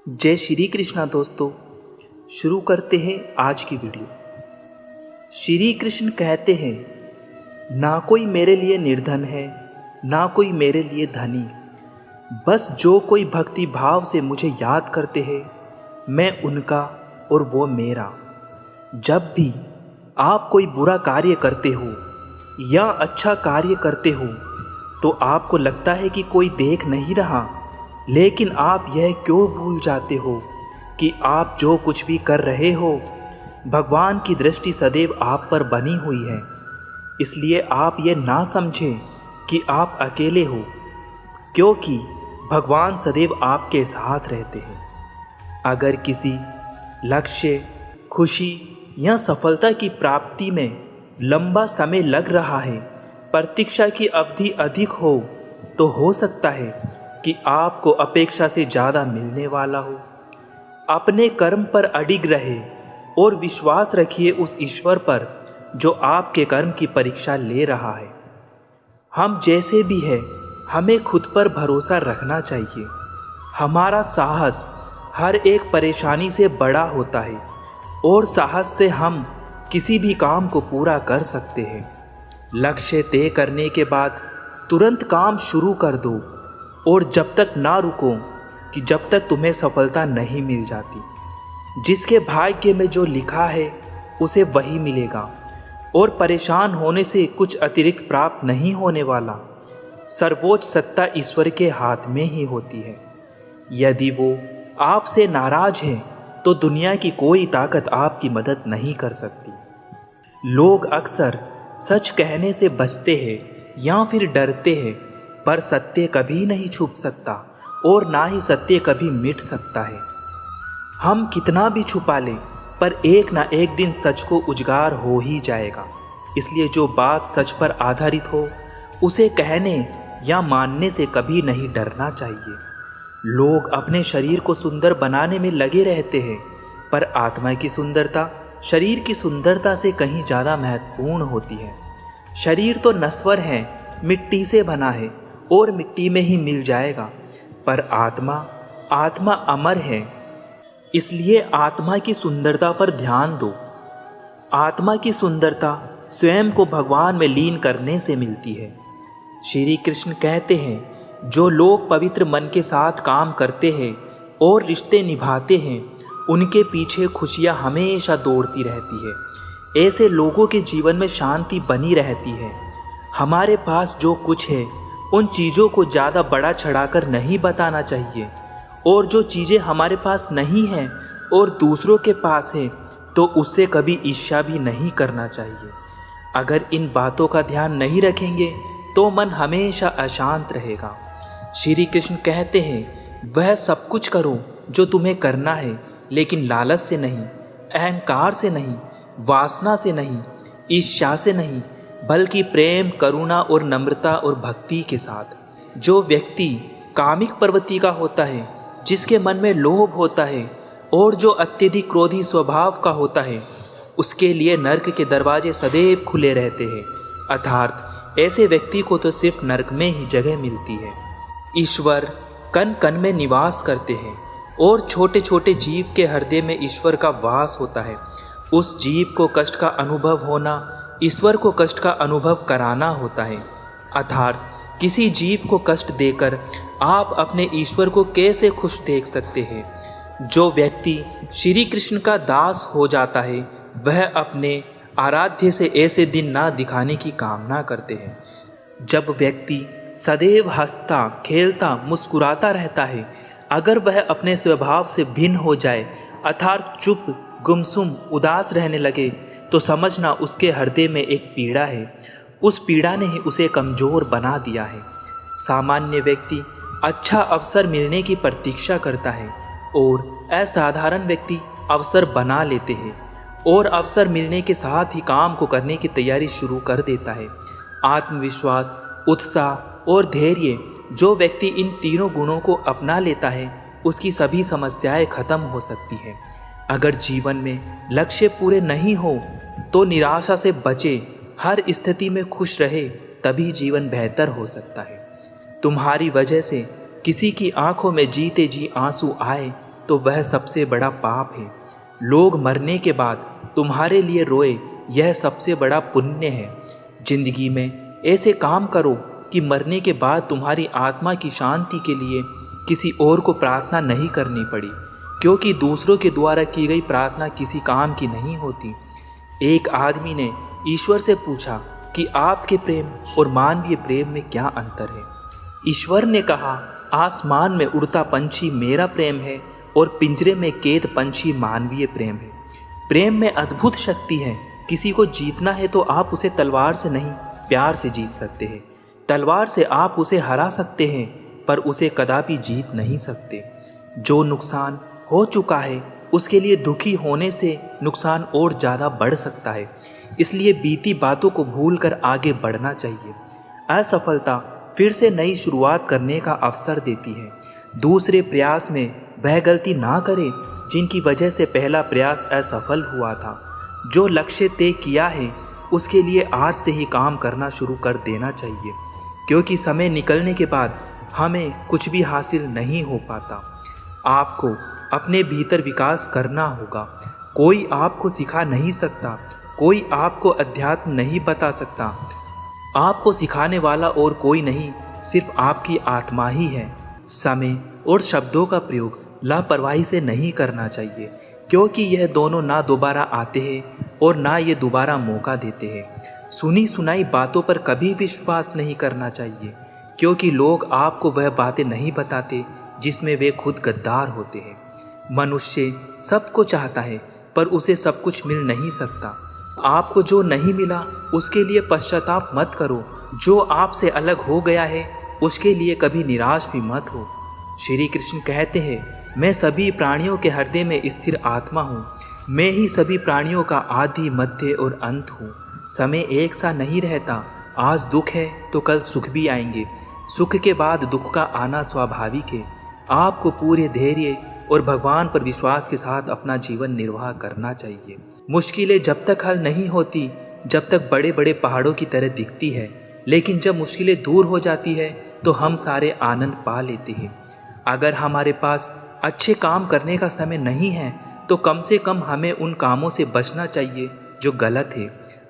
जय श्री कृष्णा दोस्तों। शुरू करते हैं आज की वीडियो। श्री कृष्ण कहते हैं, ना कोई मेरे लिए निर्धन है, ना कोई मेरे लिए धनी, बस जो कोई भक्ति भाव से मुझे याद करते हैं, मैं उनका और वो मेरा। जब भी आप कोई बुरा कार्य करते हो या अच्छा कार्य करते हो तो आपको लगता है कि कोई देख नहीं रहा, लेकिन आप यह क्यों भूल जाते हो कि आप जो कुछ भी कर रहे हो भगवान की दृष्टि सदैव आप पर बनी हुई है। इसलिए आप ये ना समझें कि आप अकेले हो, क्योंकि भगवान सदैव आपके साथ रहते हैं। अगर किसी लक्ष्य, खुशी या सफलता की प्राप्ति में लंबा समय लग रहा है, प्रतीक्षा की अवधि अधिक हो, तो हो सकता है कि आपको अपेक्षा से ज़्यादा मिलने वाला हो। अपने कर्म पर अडिग रहे और विश्वास रखिए उस ईश्वर पर जो आपके कर्म की परीक्षा ले रहा है। हम जैसे भी हैं, हमें खुद पर भरोसा रखना चाहिए। हमारा साहस हर एक परेशानी से बड़ा होता है और साहस से हम किसी भी काम को पूरा कर सकते हैं। लक्ष्य तय करने के बाद तुरंत काम शुरू कर दो और जब तक ना रुको कि जब तक तुम्हें सफलता नहीं मिल जाती। जिसके भाग्य में जो लिखा है उसे वही मिलेगा और परेशान होने से कुछ अतिरिक्त प्राप्त नहीं होने वाला। सर्वोच्च सत्ता ईश्वर के हाथ में ही होती है। यदि वो आपसे नाराज है तो दुनिया की कोई ताकत आपकी मदद नहीं कर सकती। लोग अक्सर सच कहने से बचते हैं या फिर डरते हैं, पर सत्य कभी नहीं छुप सकता और ना ही सत्य कभी मिट सकता है। हम कितना भी छुपा लें, पर एक ना एक दिन सच को उजागर हो ही जाएगा। इसलिए जो बात सच पर आधारित हो उसे कहने या मानने से कभी नहीं डरना चाहिए। लोग अपने शरीर को सुंदर बनाने में लगे रहते हैं, पर आत्मा की सुंदरता शरीर की सुंदरता से कहीं ज़्यादा महत्वपूर्ण होती है। शरीर तो नश्वर है, मिट्टी से बना है और मिट्टी में ही मिल जाएगा, पर आत्मा अमर है। इसलिए आत्मा की सुंदरता पर ध्यान दो। आत्मा की सुंदरता स्वयं को भगवान में लीन करने से मिलती है। श्री कृष्ण कहते हैं, जो लोग पवित्र मन के साथ काम करते हैं और रिश्ते निभाते हैं, उनके पीछे खुशियां हमेशा दौड़ती रहती है। ऐसे लोगों के जीवन में शांति बनी रहती है। हमारे पास जो कुछ है उन चीज़ों को ज़्यादा बड़ा चढ़ाकर नहीं बताना चाहिए, और जो चीज़ें हमारे पास नहीं हैं और दूसरों के पास है तो उससे कभी ईर्ष्या भी नहीं करना चाहिए। अगर इन बातों का ध्यान नहीं रखेंगे तो मन हमेशा अशांत रहेगा। श्री कृष्ण कहते हैं, वह सब कुछ करो जो तुम्हें करना है, लेकिन लालच से नहीं, अहंकार से नहीं, वासना से नहीं, ईर्ष्या से नहीं, बल्कि प्रेम, करुणा और नम्रता और भक्ति के साथ। जो व्यक्ति कामिक प्रवृत्ति का होता है, जिसके मन में लोभ होता है और जो अत्यधिक क्रोधी स्वभाव का होता है, उसके लिए नरक के दरवाजे सदैव खुले रहते हैं। अर्थात ऐसे व्यक्ति को तो सिर्फ नरक में ही जगह मिलती है। ईश्वर कण कण में निवास करते हैं और छोटे छोटे जीव के हृदय में ईश्वर का वास होता है। उस जीव को कष्ट का अनुभव होना ईश्वर को कष्ट का अनुभव कराना होता है। अर्थात किसी जीव को कष्ट देकर आप अपने ईश्वर को कैसे खुश देख सकते हैं। जो व्यक्ति श्री कृष्ण का दास हो जाता है, वह अपने आराध्य से ऐसे दिन ना दिखाने की कामना करते हैं। जब व्यक्ति सदैव हंसता, खेलता, मुस्कुराता रहता है, अगर वह अपने स्वभाव से भिन्न हो जाए, अर्थात चुप, गुमसुम, उदास रहने लगे, तो समझना उसके हृदय में एक पीड़ा है। उस पीड़ा ने ही उसे कमज़ोर बना दिया है। सामान्य व्यक्ति अच्छा अवसर मिलने की प्रतीक्षा करता है और असाधारण व्यक्ति अवसर बना लेते हैं और अवसर मिलने के साथ ही काम को करने की तैयारी शुरू कर देता है। आत्मविश्वास, उत्साह और धैर्य, जो व्यक्ति इन तीनों गुणों को अपना लेता है, उसकी सभी समस्याएं खत्म हो सकती हैं। अगर जीवन में लक्ष्य पूरे नहीं हो तो निराशा से बचे, हर स्थिति में खुश रहे, तभी जीवन बेहतर हो सकता है। तुम्हारी वजह से किसी की आंखों में जीते जी आंसू आए तो तो वह सबसे बड़ा पाप है। लोग मरने के बाद तुम्हारे लिए रोए, यह सबसे बड़ा पुण्य है। जिंदगी में ऐसे काम करो कि मरने के बाद तुम्हारी आत्मा की शांति के लिए किसी और को प्रार्थना नहीं करनी पड़ी, क्योंकि दूसरों के द्वारा की गई प्रार्थना किसी काम की नहीं होती। एक आदमी ने ईश्वर से पूछा कि आपके प्रेम और मानवीय प्रेम में क्या अंतर है। ईश्वर ने कहा, आसमान में उड़ता पंछी मेरा प्रेम है और पिंजरे में कैद पंछी मानवीय प्रेम है। प्रेम में अद्भुत शक्ति है। किसी को जीतना है तो आप उसे तलवार से नहीं, प्यार से जीत सकते हैं। तलवार से आप उसे हरा सकते हैं, पर उसे कदापि जीत नहीं सकते। जो नुकसान हो चुका है उसके लिए दुखी होने से नुकसान और ज़्यादा बढ़ सकता है। इसलिए बीती बातों को भूलकर आगे बढ़ना चाहिए। असफलता फिर से नई शुरुआत करने का अवसर देती है। दूसरे प्रयास में वह गलती ना करें जिनकी वजह से पहला प्रयास असफल हुआ था। जो लक्ष्य तय किया है उसके लिए आज से ही काम करना शुरू कर देना चाहिए, क्योंकि समय निकलने के बाद हमें कुछ भी हासिल नहीं हो पाता। आपको अपने भीतर विकास करना होगा। कोई आपको सिखा नहीं सकता, कोई आपको अध्यात्म नहीं बता सकता। आपको सिखाने वाला और कोई नहीं, सिर्फ आपकी आत्मा ही है। समय और शब्दों का प्रयोग लापरवाही से नहीं करना चाहिए, क्योंकि यह दोनों ना दोबारा आते हैं और ना ये दोबारा मौका देते हैं। सुनी सुनाई बातों पर कभी विश्वास नहीं करना चाहिए, क्योंकि लोग आपको वह बातें नहीं बताते जिसमें वे खुद गद्दार होते हैं। मनुष्य सबको चाहता है, पर उसे सब कुछ मिल नहीं सकता। आपको जो नहीं मिला उसके लिए पश्चाताप मत करो। जो आपसे अलग हो गया है उसके लिए कभी निराश भी मत हो। श्री कृष्ण कहते हैं, मैं सभी प्राणियों के हृदय में स्थिर आत्मा हूँ। मैं ही सभी प्राणियों का आदि, मध्य और अंत हूँ। समय एक सा नहीं रहता। आज दुख है तो कल सुख भी आएंगे। सुख के बाद दुख का आना स्वाभाविक है। आपको पूरे धैर्य और भगवान पर विश्वास के साथ अपना जीवन निर्वाह करना चाहिए। मुश्किलें जब तक हल नहीं होती, जब तक बड़े बड़े पहाड़ों की तरह दिखती है, लेकिन जब मुश्किलें दूर हो जाती है तो हम सारे आनंद पा लेते हैं। अगर हमारे पास अच्छे काम करने का समय नहीं है तो कम से कम हमें उन कामों से बचना चाहिए जो गलत है।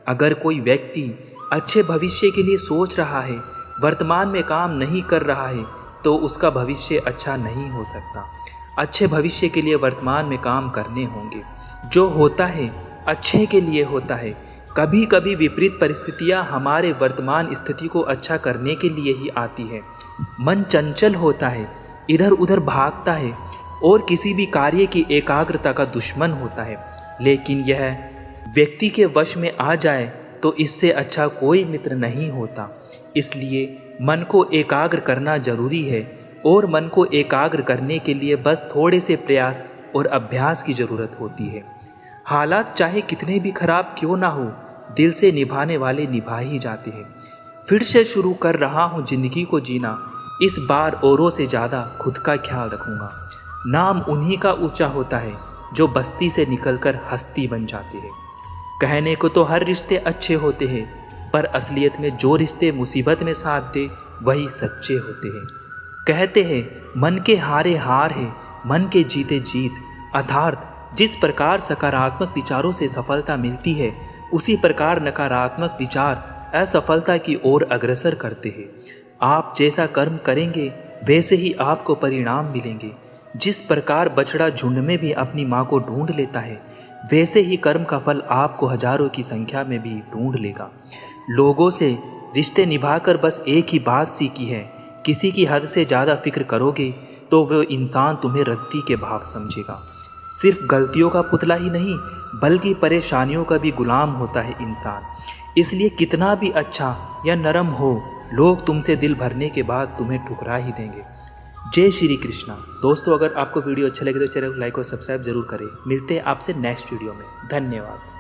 अगर कोई व्यक्ति अच्छे भविष्य के लिए सोच रहा है, वर्तमान में काम नहीं कर रहा है, तो उसका भविष्य अच्छा नहीं हो सकता। अच्छे भविष्य के लिए वर्तमान में काम करने होंगे। जो होता है अच्छे के लिए होता है। कभी कभी विपरीत परिस्थितियां हमारे वर्तमान स्थिति को अच्छा करने के लिए ही आती है। मन चंचल होता है, इधर उधर भागता है और किसी भी कार्य की एकाग्रता का दुश्मन होता है। लेकिन यह व्यक्ति के वश में आ जाए तो इससे अच्छा कोई मित्र नहीं होता। इसलिए मन को एकाग्र करना जरूरी है, और मन को एकाग्र करने के लिए बस थोड़े से प्रयास और अभ्यास की ज़रूरत होती है। हालात चाहे कितने भी खराब क्यों ना हो, दिल से निभाने वाले निभा ही जाते हैं। फिर से शुरू कर रहा हूँ जिंदगी को जीना। इस बार औरों से ज़्यादा खुद का ख्याल रखूँगा। नाम उन्हीं का ऊंचा होता है जो बस्ती से निकलकर हस्ती बन जाते हैं। कहने को तो हर रिश्ते अच्छे होते हैं, पर असलियत में जो रिश्ते मुसीबत में साथ दे वही सच्चे होते हैं। कहते हैं मन के हारे हार है, मन के जीते जीत। अर्थात जिस प्रकार सकारात्मक विचारों से सफलता मिलती है, उसी प्रकार नकारात्मक विचार असफलता की ओर अग्रसर करते हैं। आप जैसा कर्म करेंगे वैसे ही आपको परिणाम मिलेंगे। जिस प्रकार बछड़ा झुंड में भी अपनी माँ को ढूंढ लेता है, वैसे ही कर्म का फल आपको हजारों की संख्या में भी ढूंढ लेगा। लोगों से रिश्ते निभाकर बस एक ही बात सीखी है, किसी की हद से ज़्यादा फिक्र करोगे तो वो इंसान तुम्हें रद्दी के भाव समझेगा। सिर्फ गलतियों का पुतला ही नहीं, बल्कि परेशानियों का भी गुलाम होता है इंसान। इसलिए कितना भी अच्छा या नरम हो, लोग तुमसे दिल भरने के बाद तुम्हें ठुकरा ही देंगे। जय श्री कृष्णा। दोस्तों, अगर आपको वीडियो अच्छा लगे तो चैनल को लाइक और सब्सक्राइब जरूर करें। मिलते हैं आपसे नेक्स्ट वीडियो में। धन्यवाद।